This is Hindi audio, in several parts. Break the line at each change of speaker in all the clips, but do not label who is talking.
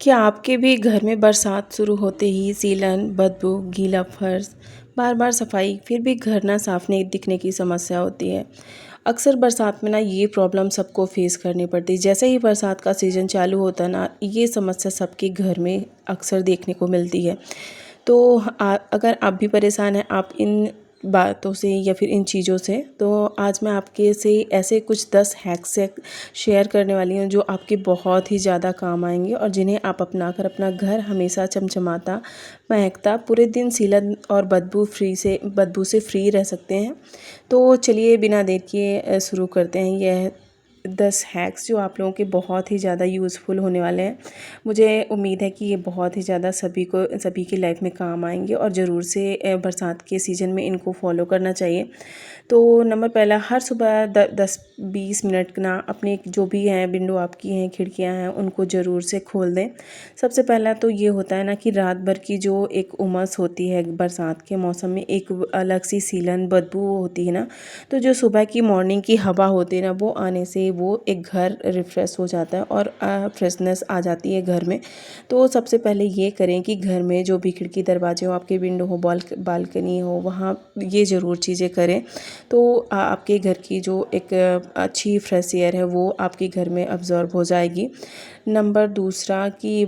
क्या आपके भी घर में बरसात शुरू होते ही सीलन, बदबू, गीला फर्श, बार-बार सफाई, फिर भी घर ना साफ नहीं दिखने की समस्या होती है? अक्सर बरसात में ना ये प्रॉब्लम सबको फेस करनी पड़ती है। जैसे ही बरसात का सीज़न चालू होता है ना, ये समस्या सबके घर में अक्सर देखने को मिलती है। तो अगर आप भी परेशान हैं आप इन बातों से या फिर इन चीज़ों से, तो आज मैं आपके से ऐसे कुछ 10 हैक्स से शेयर करने वाली हूँ जो आपके बहुत ही ज़्यादा काम आएंगे और जिन्हें आप अपनाकर अपना घर हमेशा चमचमाता, महकता, पूरे दिन सीलन और बदबू से फ्री रह सकते हैं। तो चलिए बिना देर किए शुरू करते हैं। यह 10 हैक्स जो आप लोगों के बहुत ही ज़्यादा यूज़फुल होने वाले हैं। मुझे उम्मीद है कि ये बहुत ही ज़्यादा सभी की लाइफ में काम आएंगे और ज़रूर से बरसात के सीज़न में इनको फॉलो करना चाहिए। तो नंबर पहला, हर सुबह 10-20 मिनट ना अपने जो भी हैं विंडो आपकी हैं, खिड़कियां हैं, उनको ज़रूर से खोल दें। सबसे पहला तो ये होता है ना कि रात भर की जो एक उमस होती है बरसात के मौसम में, एक अलग सी सीलन बदबू होती है ना, तो जो सुबह की मॉर्निंग की हवा होती है ना, वो आने से वो एक घर रिफ़्रेश हो जाता है और फ्रेशनेस आ जाती है घर में। तो सबसे पहले ये करें कि घर में जो भी खिड़की दरवाजे हो, आपके विंडो हो, बालकनी हो, वहाँ ये ज़रूर चीज़ें करें। तो आपके घर की जो एक अच्छी फ्रेश एयर है वो आपके घर में अब्ज़ॉर्ब हो जाएगी। नंबर दूसरा कि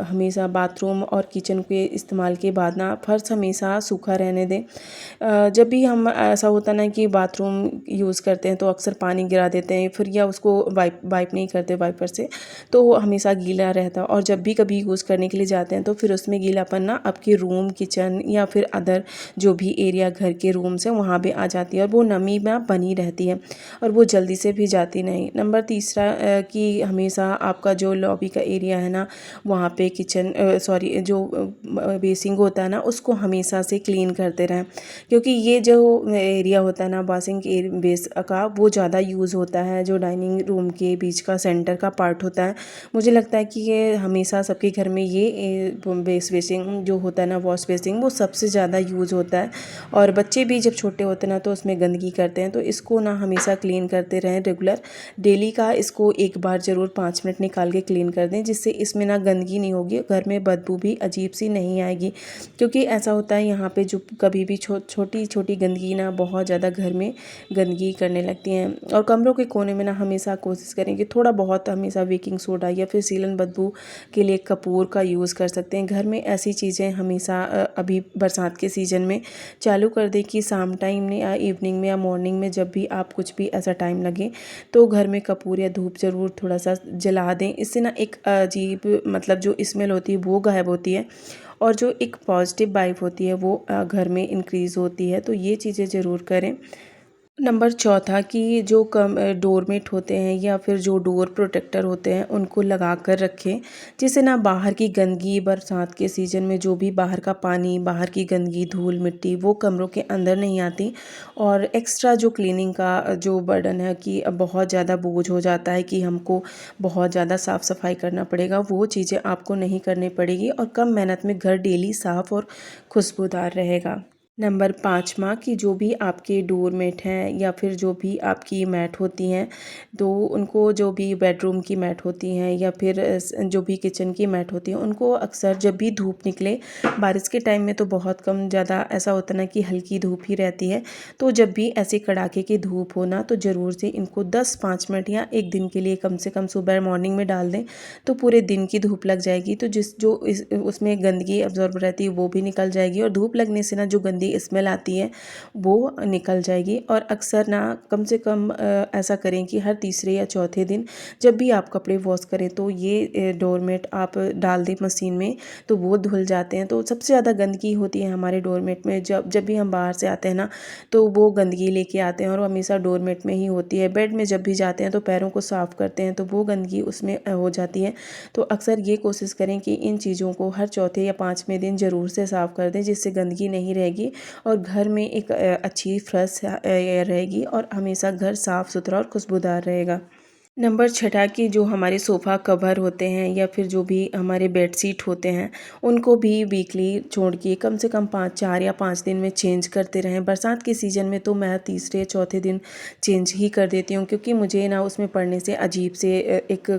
हमेशा बाथरूम और किचन के इस्तेमाल के बाद ना फर्श हमेशा सूखा रहने दें। जब भी हम ऐसा होता ना कि बाथरूम यूज़ करते हैं तो अक्सर पानी गिरा देते हैं फिर, या उसको वाइप नहीं करते वाइपर से, तो वो हमेशा गीला रहता है। और जब भी कभी यूज़ करने के लिए जाते हैं तो फिर उसमें गीलापन ना आपके रूम, किचन या फिर अदर जो भी एरिया घर के रूम्स हैं वहाँ पे आ जाती है और वो नमी में बनी रहती है और वो जल्दी से भी जाती नहीं। नंबर तीसरा कि हमेशा आपका जो लॉबी का एरिया है ना, वहाँ पे जो बेसिंग होता है ना, उसको हमेशा से क्लीन करते रहें, क्योंकि ये जो एरिया होता है ना बेस का, वो ज़्यादा यूज़ होता है। जो डाइनिंग रूम के बीच का सेंटर का पार्ट होता है, मुझे लगता है कि ये हमेशा सबके घर में ये बेसिंग जो होता है ना, वॉश बेसिंग, वो सबसे ज़्यादा यूज़ होता है। और बच्चे भी जब छोटे होते हैं ना तो उसमें गंदगी करते हैं, तो इसको ना हमेशा क्लीन करते रहें रेगुलर, डेली का इसको एक बार ज़रूर 5 मिनट निकाल के क्लीन कर दें, जिससे इसमें ना गंदगी नहीं होगी, घर में बदबू भी अजीब सी नहीं आएगी। क्योंकि ऐसा होता है यहाँ पे जो कभी भी छोटी छोटी गंदगी ना बहुत ज़्यादा घर में गंदगी करने लगती हैं। और कमरों के कोने में ना हमेशा कोशिश करें कि थोड़ा बहुत हमेशा बेकिंग सोडा या फिर सीलन बदबू के लिए कपूर का यूज़ कर सकते हैं। घर में ऐसी चीज़ें हमेशा अभी बरसात के सीज़न में चालू कर दें कि शाम टाइम में या इवनिंग में या मॉर्निंग में, जब भी आप कुछ भी ऐसा टाइम लगे तो घर में कपूर या धूप ज़रूर थोड़ा सा जला दें। इससे ना एक अजीब मतलब जो स्मेल होती है वो गायब होती है और जो एक पॉजिटिव वाइब होती है वो घर में इंक्रीज़ होती है। तो ये चीज़ें ज़रूर करें। नंबर चौथा कि जो डोरमेट होते हैं या फिर जो डोर प्रोटेक्टर होते हैं उनको लगा कर रखें, जिससे ना बाहर की गंदगी, बरसात के सीज़न में जो भी बाहर का पानी, बाहर की गंदगी, धूल मिट्टी वो कमरों के अंदर नहीं आती। और एक्स्ट्रा जो क्लीनिंग का जो बर्डन है कि अब बहुत ज़्यादा बोझ हो जाता है कि हमको बहुत ज़्यादा साफ़ सफाई करना पड़ेगा, वो चीज़ें आपको नहीं करनी पड़ेगी और कम मेहनत में घर डेली साफ़ और खुशबूदार रहेगा। नंबर 5वां कि जो भी आपके डोरमेट हैं या फिर जो भी आपकी मैट होती हैं, तो उनको, जो भी बेडरूम की मैट होती हैं या फिर जो भी किचन की मैट होती हैं, उनको अक्सर जब भी धूप निकले, बारिश के टाइम में तो बहुत कम ज़्यादा ऐसा होता है ना कि हल्की धूप ही रहती है, तो जब भी ऐसे कड़ाके की धूप हो ना, तो ज़रूर से इनको 10-5 मिनट या एक दिन के लिए कम से कम सुबह मॉर्निंग में डाल दें, तो पूरे दिन की धूप लग जाएगी। तो उसमें गंदगी अब्जॉर्ब रहती है वो भी निकल जाएगी और धूप लगने से ना जो गंदी स्मेल आती है वो निकल जाएगी। और अक्सर ना कम से कम ऐसा करें कि हर तीसरे या चौथे दिन जब भी आप कपड़े वॉश करें तो ये डोरमेट आप डाल दें मशीन में, तो वो धुल जाते हैं। तो सबसे ज़्यादा गंदगी होती है हमारे डोरमेट में, जब भी हम बाहर से आते हैं ना, तो वो गंदगी लेके आते हैं और हमेशा डोरमेट में ही होती है। बेड में जब भी जाते हैं तो पैरों को साफ़ करते हैं तो वो गंदगी उसमें हो जाती है। तो अक्सर ये कोशिश करें कि इन चीज़ों को हर चौथे या 5वें दिन ज़रूर से साफ़ कर दें, जिससे गंदगी नहीं रहेगी और घर में एक अच्छी फ्रेश एयर रहेगी और हमेशा घर साफ़ सुथरा और खुशबूदार रहेगा। नंबर 6 कि जो हमारे सोफ़ा कवर होते हैं या फिर जो भी हमारे बेडशीट होते हैं, उनको भी वीकली छोड़ के कम से कम 4 या 5 दिन में चेंज करते रहें। बरसात के सीज़न में तो मैं तीसरे चौथे दिन चेंज ही कर देती हूँ, क्योंकि मुझे ना उसमें पड़ने से अजीब से एक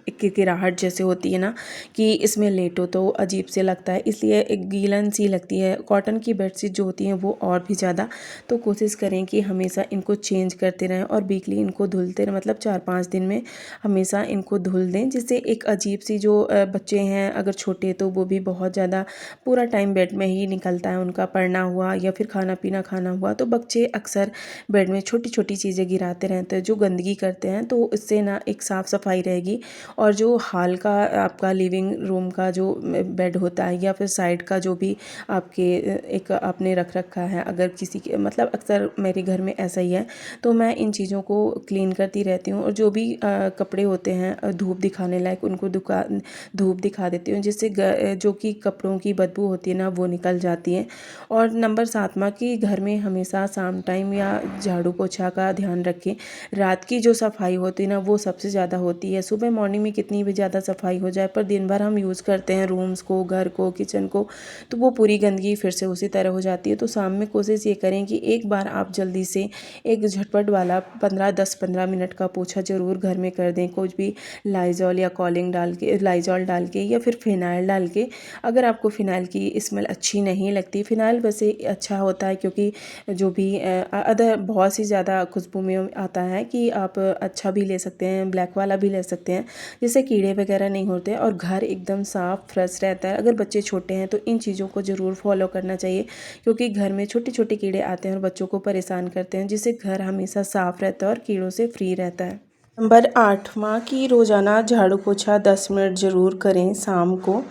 एक किराहट जैसे होती है ना कि इसमें लेटो तो अजीब से लगता है, इसलिए एक गीलन सी लगती है। कॉटन की बेडशीट जो होती हैं वो और भी ज़्यादा। तो कोशिश करें कि हमेशा इनको चेंज करते रहें और वीकली इनको धुलते रहें, मतलब 4-5 दिन में हमेशा इनको धुल दें, जिससे एक अजीब सी जो बच्चे हैं अगर छोटे तो वो भी बहुत ज़्यादा पूरा टाइम बेड में ही निकलता है, उनका पढ़ना हुआ या फिर खाना पीना खाना हुआ, तो बच्चे अक्सर बेड में छोटी छोटी चीज़ें गिराते रहते हैं जो गंदगी करते हैं। तो इससे ना एक साफ़ सफाई रहेगी, और जो हॉल का आपका लिविंग रूम का जो बेड होता है या फिर साइड का जो भी आपके एक आपने रख रखा है, अगर किसी के मतलब अक्सर मेरे घर में ऐसा ही है, तो मैं इन चीज़ों को क्लीन करती रहती हूँ। और जो भी कपड़े होते हैं धूप दिखाने लायक उनको धूप दिखा देती हूँ, जिससे जो कि कपड़ों की बदबू होती है ना वो निकल जाती है। और नंबर 7वां कि घर में हमेशा शाम टाइम या झाड़ू पोछा का ध्यान रखें। रात की जो सफाई होती है ना वो सबसे ज़्यादा होती है। सुबह मॉर्निंग में कितनी भी ज़्यादा सफाई हो जाए, पर दिन भर हम यूज़ करते हैं रूम्स को, घर को, किचन को, तो वो पूरी गंदगी फिर से उसी तरह हो जाती है। तो शाम में कोशिश ये करें कि एक बार आप जल्दी से एक झटपट वाला 10-15 मिनट का पोछा ज़रूर घर में कर दें। कुछ भी लाइजॉल या लाइजॉल डाल के या फिर फिनाइल डाल के। अगर आपको फ़िनाइल की स्मेल अच्छी नहीं लगती, फ़िनाइल वैसे अच्छा होता है क्योंकि जो भी अदर बहुत सी ज़्यादा खुशबू में आता है कि आप अच्छा भी ले सकते हैं, ब्लैक वाला भी ले सकते हैं, जिससे कीड़े वगैरह नहीं होते और घर एकदम साफ़ फ्रेश रहता है। अगर बच्चे छोटे हैं तो इन चीज़ों को ज़रूर फॉलो करना चाहिए, क्योंकि घर में छोटे छोटे कीड़े आते हैं और बच्चों को परेशान करते हैं, जिससे घर हमेशा साफ़ रहता है और कीड़ों से फ्री रहता है। नंबर 8वां कि रोज़ाना झाड़ू पोछा 10 मिनट ज़रूर करें शाम को,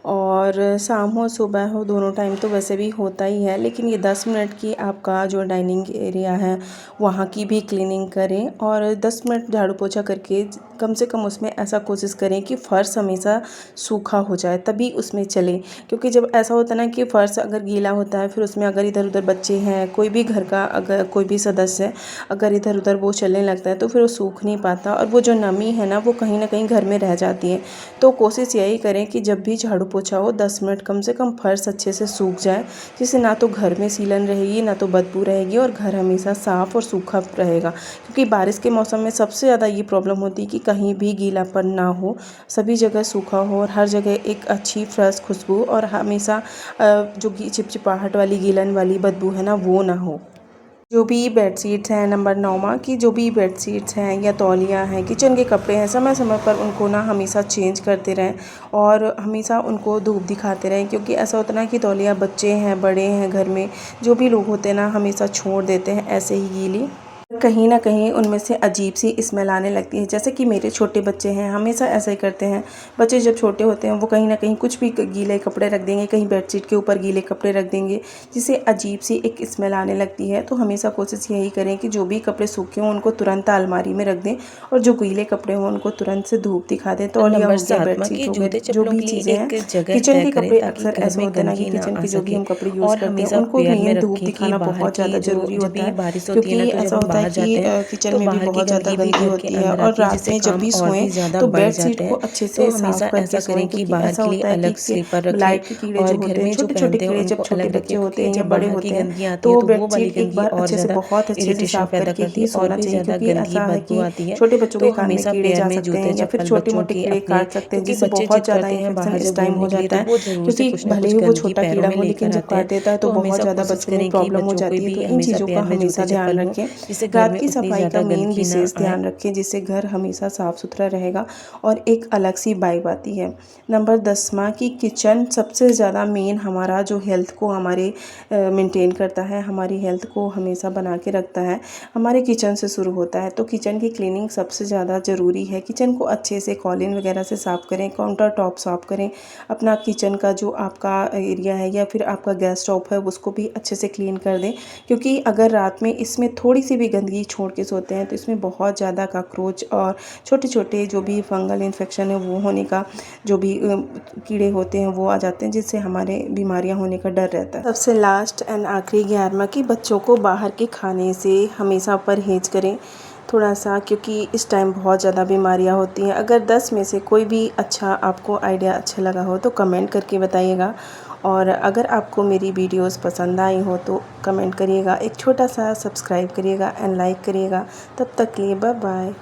और शाम हो सुबह हो दोनों टाइम तो वैसे भी होता ही है, लेकिन ये 10 मिनट की आपका जो डाइनिंग एरिया है वहाँ की भी क्लीनिंग करें। और 10 मिनट झाड़ू पोछा करके कम से कम उसमें ऐसा कोशिश करें कि फ़र्श हमेशा सूखा हो जाए, तभी उसमें चले। क्योंकि जब ऐसा होता है ना कि फ़र्श अगर गीला होता है, फिर उसमें अगर इधर उधर बच्चे हैं, कोई भी घर का अगर कोई भी सदस्य है, अगर इधर उधर वो चलने लगता है तो फिर वो सूख नहीं पाता, और वो जो नमी है ना वो कहीं ना कहीं घर में रह जाती है। तो कोशिश यही करें कि जब भी झाड़ू पोछा हो 10 मिनट कम से कम फर्श अच्छे से सूख जाए, जिससे ना तो घर में सीलन रहेगी, ना तो बदबू रहेगी, और घर हमेशा साफ़ और सूखा रहेगा। क्योंकि बारिश के मौसम में सबसे ज़्यादा ये प्रॉब्लम होती है कि कहीं भी गीलापन ना हो, सभी जगह सूखा हो और हर जगह एक अच्छी फ्रेश खुशबू, और हमेशा जो चिपचिपाहट वाली गीलन वाली बदबू है ना वो ना हो। जो भी बेडशीट्स हैं, नंबर 9वां कि जो भी बेडशीट्स हैं या तौलिया हैं, किचन के कपड़े हैं, समय समय पर उनको ना हमेशा चेंज करते रहें और हमेशा उनको धूप दिखाते रहें। क्योंकि ऐसा होता है ना कि तौलिया बच्चे हैं, बड़े हैं, घर में जो भी लोग होते हैं ना हमेशा छोड़ देते हैं ऐसे ही गीली, कहीं ना कहीं उनमें से अजीब सी स्मेल आने लगती है। जैसे कि मेरे छोटे बच्चे हैं, हमेशा ऐसा ही करते हैं। बच्चे जब छोटे होते हैं वो कहीं ना कहीं कुछ भी गीले कपड़े रख देंगे, कहीं बेडशीट के ऊपर गीले कपड़े रख देंगे, जिससे अजीब सी एक स्मेल आने लगती है। तो हमेशा कोशिश यही करें कि जो भी कपड़े सूखे हों उनको तुरंत अलमारी में रख दें, और जो गीले कपड़े हों उनको तुरंत से धूप दिखा दें। तौलिया हो गया, बेडशीट हो गई, जो भी चीज़ें हैं, किचन के कपड़े अक्सर ऐसे होते हैं ना कि किचन के जो भी हम कपड़े यूज़ करते हैं उनको मेन धूप दिखाना बहुत ज़्यादा ज़रूरी होता है। क्योंकि ऐसा होता है कि किचन में भी बहुत ज़्यादा गंदगी होती है, और रात में जब भी सोएं तो बेडशीट को अच्छे से साफ करके सोएं। क्योंकि ऐसा होता है कि लाइट के कीड़े जो होते हैं, छोटे छोटे कीड़े जब छोटे बच्चे होते हैं या बड़े होते हैं, तो बेडशीट एक बार अच्छे से बहुत अच्छे से साफ करके ही सोना चाहिए। क्योंकि ऐसा है कि छोटे बच्चों के कान में कीड़े जा सकते हैं या फिर छोटे मोटे कीड़े काट सकते हैं, जिससे बहुत ज़्यादा इन्फेक्शन इस टाइम हो जाता है। क्योंकि भले ही वो छोटा कीड़ा हो, लेकिन जब काट देता है तो बहुत ज़्यादा बच्चों में प्रॉब्लम हो जाती है। तो इन चीज़ों का हमेशा ध्यान रखें। रात की सफाई का मेन विशेष ध्यान रखें, जिससे घर हमेशा साफ़ सुथरा रहेगा और एक अलग सी वाइब आती है। नंबर 10वां कि किचन सबसे ज़्यादा मेन हमारा जो हेल्थ को हमारे मेंटेन करता है, हमारी हेल्थ को हमेशा बना के रखता है, हमारे किचन से शुरू होता है। तो किचन की क्लीनिंग सबसे ज़्यादा ज़रूरी है। किचन को अच्छे से कॉलिन वगैरह से साफ़ करें, काउंटर टॉप साफ़ करें, अपना किचन का जो आपका एरिया है या फिर आपका गैस स्टोव है उसको भी अच्छे से क्लीन कर दें। क्योंकि अगर रात में इसमें थोड़ी सी भी गंदगी छोड़ के सोते हैं तो इसमें बहुत ज़्यादा कॉकरोच और छोटे छोटे जो भी फंगल इन्फेक्शन है वो होने का, जो भी कीड़े होते हैं वो आ जाते हैं, जिससे हमारे बीमारियां होने का डर रहता है। सबसे लास्ट एंड आखिरी 11वां कि बच्चों को बाहर के खाने से हमेशा परहेज करें थोड़ा सा, क्योंकि इस टाइम बहुत ज़्यादा बीमारियां होती हैं। अगर 10 में से कोई भी अच्छा आपको आइडिया अच्छा लगा हो तो कमेंट करके बताइएगा, और अगर आपको मेरी वीडियोस पसंद आई हो तो कमेंट करिएगा, एक छोटा सा सब्सक्राइब करिएगा एंड लाइक करिएगा। तब तक के लिए बाय बाय।